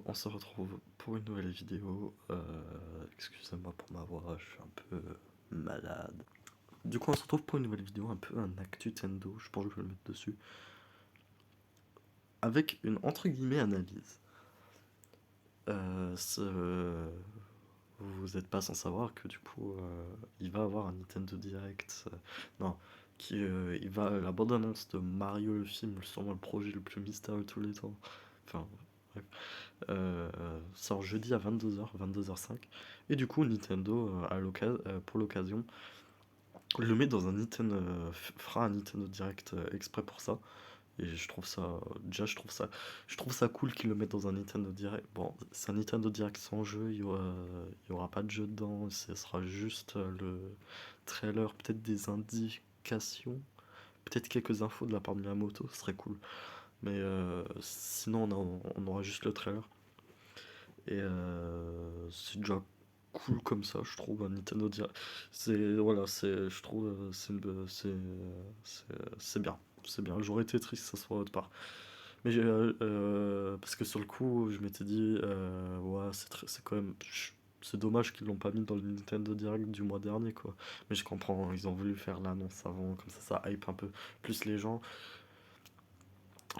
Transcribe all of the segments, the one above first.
on se retrouve pour une nouvelle vidéo. Excusez-moi pour ma voix, je suis un peu malade. Du coup, on se retrouve pour une nouvelle vidéo, un peu un actu Tendo, je pense que je vais le mettre dessus, avec une entre guillemets analyse. Vous n'êtes pas sans savoir que du coup, il va avoir un Nintendo Direct. Non, il va la bande-annonce de Mario le film, sûrement le projet le plus mystérieux de tous les temps. Enfin, bref. Sort jeudi à 22h, 22h05. Et du coup, Nintendo, pour l'occasion, le met dans un Nintendo, fera un Nintendo Direct exprès pour ça. Et je trouve ça cool qu'ils le mettent dans un Nintendo Direct. Bon, c'est un Nintendo Direct sans jeu, il y aura pas de jeu dedans, ce sera juste le trailer, peut-être des indications, peut-être quelques infos de la part de Miyamoto, ce serait cool. Mais sinon, on aura juste le trailer. Et c'est déjà cool comme ça, je trouve, un Nintendo Direct. Voilà, je trouve, c'est bien. C'est bien. J'aurais été triste que ça soit autre part. Mais parce que sur le coup, je m'étais dit, ouais, c'est quand même, c'est dommage qu'ils l'ont pas mis dans le Nintendo Direct du mois dernier, quoi. Mais je comprends, hein, ils ont voulu faire l'annonce avant, comme ça hype un peu plus les gens.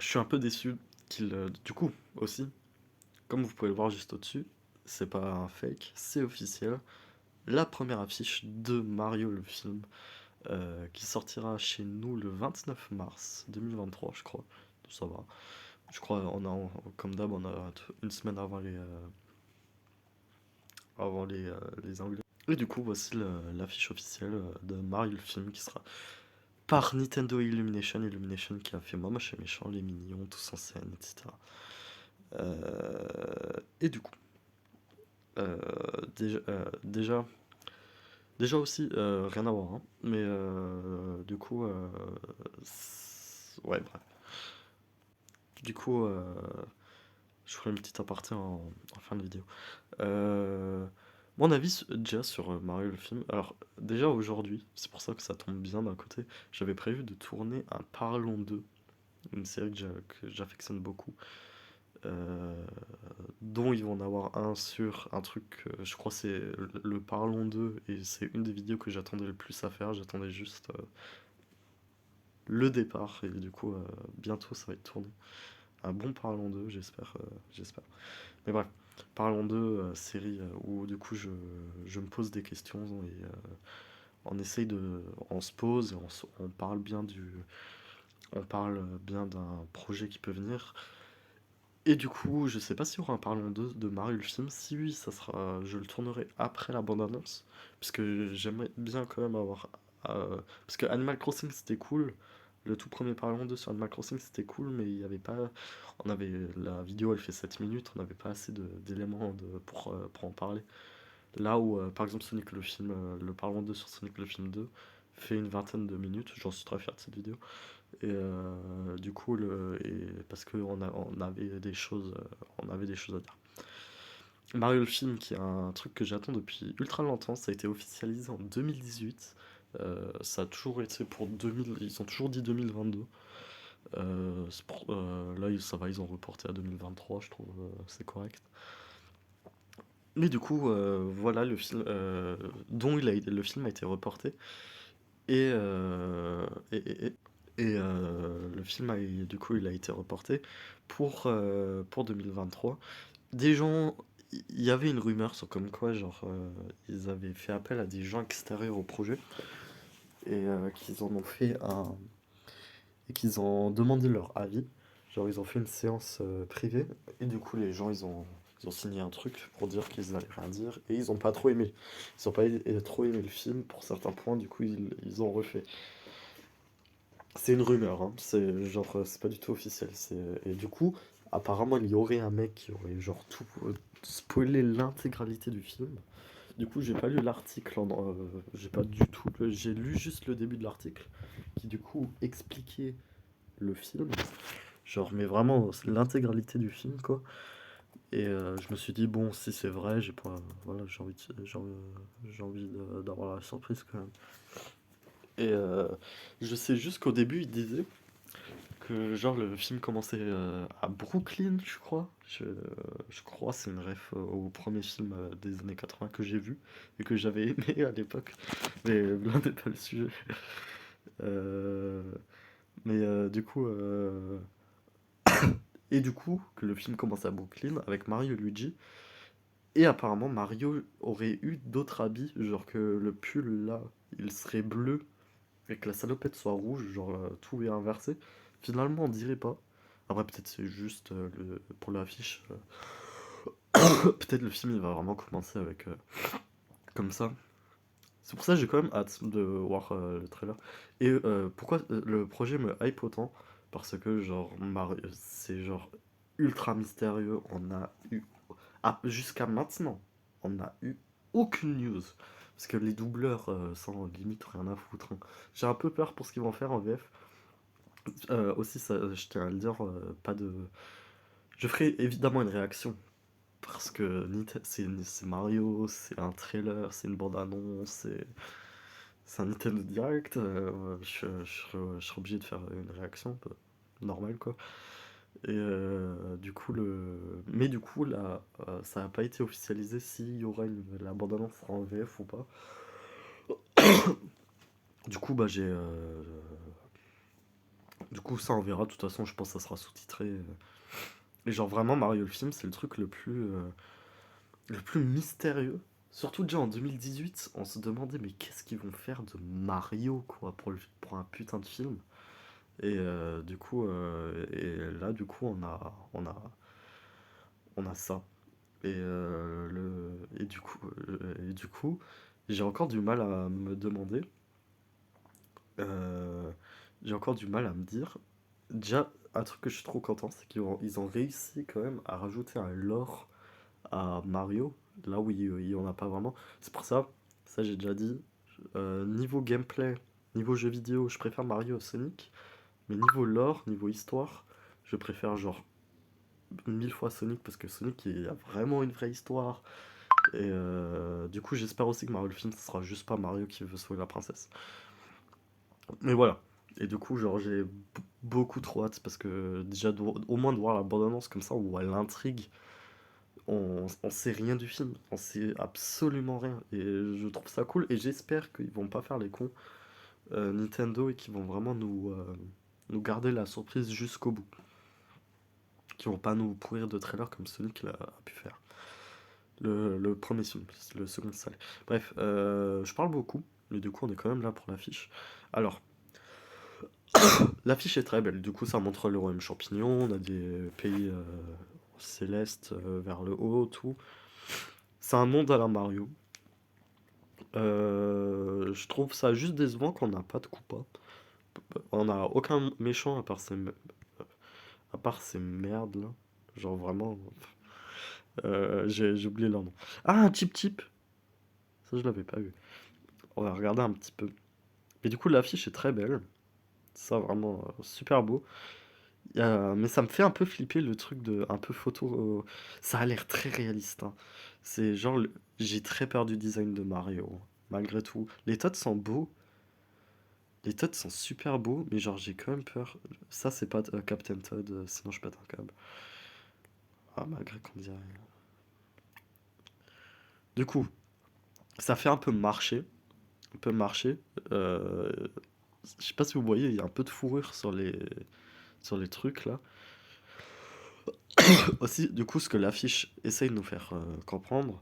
Je suis un peu déçu du coup, aussi, comme vous pouvez le voir juste au-dessus, c'est pas un fake, c'est officiel. La première affiche de Mario le film, qui sortira chez nous le 29 mars 2023, je crois. Ça va. Je crois, comme d'hab, on a une semaine avant les Anglais. Et du coup, voici l'affiche officielle de Mario le film qui sera par Nintendo Illumination. Illumination qui a fait Moi Moche et Méchant, Les Mignons, Tous en scène, etc. Et du coup, euh, déjà, euh, déjà, déjà aussi, rien à voir, hein, mais du coup, ouais, bref. Du coup, je ferai une petite aparté en fin de vidéo. Euh, Mon avis déjà sur Mario le film. Alors, déjà aujourd'hui, c'est pour ça que ça tombe bien d'un côté, j'avais prévu de tourner un Parlons 2, une série que j'affectionne beaucoup, euh, dont ils vont en avoir un sur un truc, je crois que c'est le Parlons 2, et c'est une des vidéos que j'attendais le plus à faire. J'attendais juste le départ, et du coup, bientôt ça va être tourné. Un bon Parlons 2, j'espère. Mais bref, parlons de série où du coup je me pose des questions et on se pose et on parle on parle bien d'un projet qui peut venir. Et du coup, je sais pas s'il y aura un Parlons 2 de Mario le film. Si oui, je le tournerai après la bande-annonce, puisque j'aimerais bien quand même avoir, parce que Animal Crossing c'était cool. Le tout premier Parlons 2 sur Animal Crossing c'était cool, mais il y avait pas, la vidéo elle fait 7 minutes, on n'avait pas assez d'éléments pour en parler. Là où, par exemple, Sonic le film, le Parlons 2 sur Sonic le film 2 fait une vingtaine de minutes, j'en suis très fier de cette vidéo. Et du coup, parce on avait des choses à dire. Mario le film, qui est un truc que j'attends depuis ultra longtemps, ça a été officialisé en 2018. Ça a toujours été pour 2000, ils ont toujours dit 2022. Là, ça va, ils ont reporté à 2023, je trouve, c'est correct. Mais du coup, voilà le film, le film a été reporté. Et, le film du coup, il a été reporté pour 2023. Des gens, il y avait une rumeur sur comme quoi, genre, ils avaient fait appel à des gens extérieurs au projet et et qu'ils ont demandé leur avis. Genre, ils ont fait une séance privée et du coup, ils ont signé un truc pour dire qu'ils allaient rien dire et ils ont pas trop aimé. Ils ont pas trop aimé le film pour certains points, du coup, ils ont refait. C'est une rumeur, hein. C'est genre, c'est pas du tout officiel. Et du coup, apparemment, il y aurait un mec qui aurait genre tout spoilé l'intégralité du film. Du coup, j'ai pas lu l'article, j'ai pas du tout, j'ai lu juste le début de l'article, qui du coup expliquait le film, genre, mais vraiment l'intégralité du film, quoi. Et je me suis dit, bon, si c'est vrai, j'ai pas, voilà, j'ai envie d'avoir la surprise quand même. Et je sais juste qu'au début, il disait que genre le film commençait à Brooklyn, je crois. Je crois c'est une ref au premier film des années 80 que j'ai vu et que j'avais aimé à l'époque. Mais là n'est pas le sujet. Euh, du coup, et du coup, que le film commence à Brooklyn avec Mario et Luigi. Et apparemment, Mario aurait eu d'autres habits, genre que le pull là, il serait bleu et que la salopette soit rouge, genre tout est inversé. Finalement, on dirait pas. Après, peut-être c'est juste pour l'affiche. Peut-être le film il va vraiment commencer avec comme ça. C'est pour ça que j'ai quand même hâte de voir le trailer. Et pourquoi le projet me hype autant? Parce que genre c'est genre ultra mystérieux. On a eu jusqu'à maintenant, on n'a eu aucune news. Parce que les doubleurs sans limite rien à foutre, hein. J'ai un peu peur pour ce qu'ils vont faire en VF. Aussi, ça, je tiens à le dire, pas de. Je ferai évidemment une réaction. Parce que c'est Mario, c'est un trailer, c'est une bande-annonce, c'est un Nintendo Direct. Je serai obligé de faire une réaction, normale quoi. Et du coup, mais du coup, là, ça n'a pas été officialisé s'il y aura la bande-annonce sera en VF ou pas. Du coup, bah, du coup, ça, on verra. De toute façon, je pense que ça sera sous-titré. Et genre, vraiment, Mario le film, c'est le truc le plus mystérieux. Surtout déjà en 2018, on se demandait, mais qu'est-ce qu'ils vont faire de Mario, quoi, pour un putain de film. Et du coup, et là, du coup, on a ça. Et du coup, j'ai encore du mal à me demander, euh, j'ai encore du mal à me dire. Déjà, un truc que je suis trop content, c'est ils ont réussi quand même à rajouter un lore à Mario, là où il y en a pas vraiment. C'est pour ça, ça j'ai déjà dit, niveau gameplay, niveau jeu vidéo, je préfère Mario à Sonic, mais niveau lore, niveau histoire, je préfère genre 1000 fois Sonic parce que Sonic il a vraiment une vraie histoire. Et du coup, j'espère aussi que Mario le film, ce sera juste pas Mario qui veut sauver la princesse. Mais voilà. Et du coup, genre, j'ai beaucoup trop hâte parce que déjà, au moins de voir la bande-annonce comme ça, où elle intrigue, on sait rien du film. On sait absolument rien. Et je trouve ça cool. Et j'espère qu'ils vont pas faire les cons Nintendo et qu'ils vont vraiment nous garder la surprise jusqu'au bout. Qu'ils vont pas nous pourrir de trailers comme Sonic a pu faire. Le premier film, le second salle. Bref, je parle beaucoup, mais du coup on est quand même là pour l'affiche. Alors, l'affiche est très belle, du coup ça montre le royaume champignon, on a des pays célestes vers le haut, tout. C'est un monde à la Mario. Je trouve ça juste décevant qu'on n'a pas de Koopa. On n'a aucun méchant à part ces merdes là. Genre vraiment, j'ai oublié leur nom. Ah, un Chip Chip! Ça je l'avais pas vu. On va regarder un petit peu. Et du coup l'affiche est très belle. Ça, vraiment super beau. Mais ça me fait un peu flipper le truc de un peu photo. Ça a l'air très réaliste, hein. C'est genre, j'ai très peur du design de Mario, malgré tout. Les Toads sont beaux, les Toads sont super beaux, mais genre j'ai quand même peur. Ça, c'est pas Captain Toad, sinon je pète un câble. Ah, malgré qu'on dirait. Du coup, ça fait un peu marcher, un peu marcher. Euh, je sais pas si vous voyez, il y a un peu de fourrure sur les trucs là. Aussi, du coup, ce que l'affiche essaye de nous faire comprendre,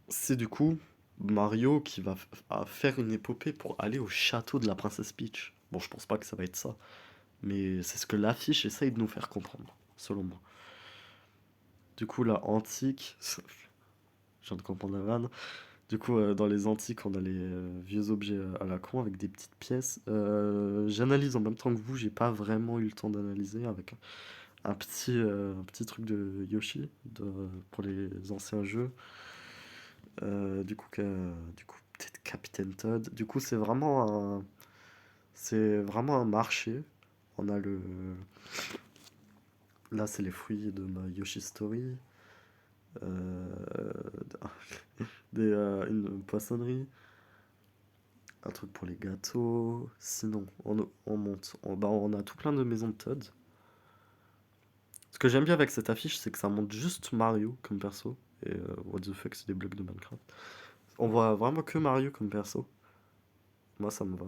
c'est du coup Mario qui va faire une épopée pour aller au château de la princesse Peach. Bon, je pense pas que ça va être ça, mais c'est ce que l'affiche essaye de nous faire comprendre, selon moi. Du coup, la antique, je viens de comprendre la vanne. Du coup, dans les antiques, on a les vieux objets à la con avec des petites pièces. J'analyse en même temps que vous, j'ai pas vraiment eu le temps d'analyser avec un petit truc de Yoshi pour les anciens jeux. Du coup, peut-être Captain Todd. Du coup, c'est vraiment un marché. On a là, c'est les fruits de ma Yoshi Story, euh, une poissonnerie. un truc pour les gâteaux. Sinon, on monte. Bah, on a tout plein de maisons de Todd. Ce que j'aime bien avec cette affiche, c'est que ça montre juste Mario comme perso. Et what the fuck, c'est des blocs de Minecraft. On voit vraiment que Mario comme perso. Moi, ça me va.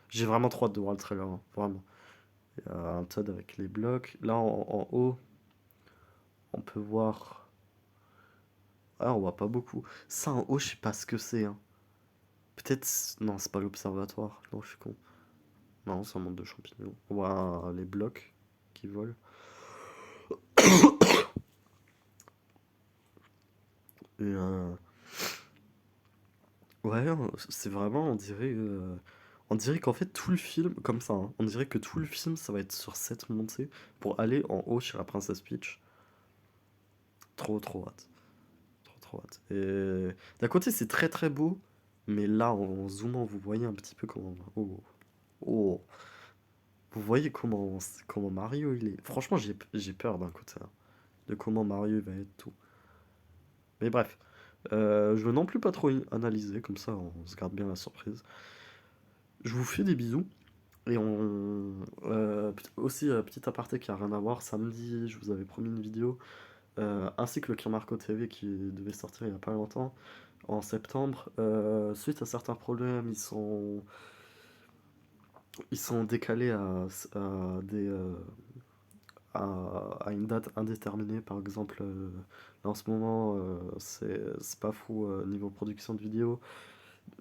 J'ai vraiment trop hâte de voir le trailer, hein, vraiment. Il y a un Todd avec les blocs. Là, en haut, on peut voir. Ah, on voit pas beaucoup. Ça, en haut, je sais pas ce que c'est, hein. Peut-être. Non, c'est pas l'observatoire. Non, je suis con. Non, c'est un monde de champignons. On voit les blocs qui volent. Et ouais, c'est vraiment, on dirait qu'en fait tout le film, comme ça, hein, on dirait que tout le film ça va être sur cette montée pour aller en haut chez la princesse Peach. Trop trop hâte. Trop trop hâte. Et d'un côté c'est très très beau, mais là en zoomant vous voyez un petit peu comment. Oh, oh. Vous voyez comment Mario il est. Franchement j'ai peur d'un côté, hein, de comment Mario il va être tout. Mais bref. Je veux non plus pas trop analyser, comme ça on se garde bien la surprise. Je vous fais des bisous. Et aussi, petit aparté qui a rien à voir, samedi, je vous avais promis une vidéo, ainsi que le Kirmarco TV qui devait sortir il y a pas longtemps, en septembre. Suite à certains problèmes, ils sont décalés à une date indéterminée. Par exemple, là en ce moment, c'est pas fou niveau production de vidéo.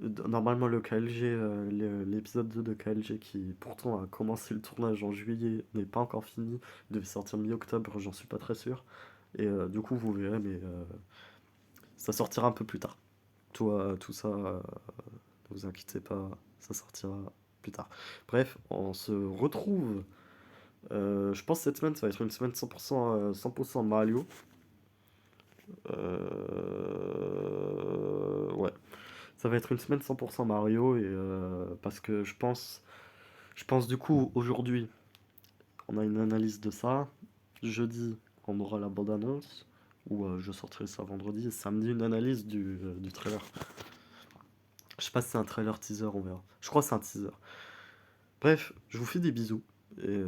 Normalement, le KLG, l'épisode 2 de KLG, qui pourtant a commencé le tournage en juillet, n'est pas encore fini. Il devait sortir mi-octobre, j'en suis pas très sûr. Et du coup, vous verrez, mais ça sortira un peu plus tard. Tout ça, ne vous inquiétez pas, ça sortira plus tard. Bref, on se retrouve. Je pense que cette semaine, ça va être une semaine 100%, 100% Mario. Ouais. Ça va être une semaine 100% Mario et parce que je pense du coup aujourd'hui on a une analyse de ça. Jeudi on aura la bande annonce ou je sortirai ça vendredi et samedi une analyse du trailer. Je sais pas si c'est un trailer teaser, on verra. Je crois que c'est un teaser. Bref, je vous fais des bisous et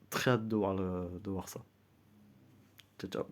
très hâte de voir ça. Ciao ciao.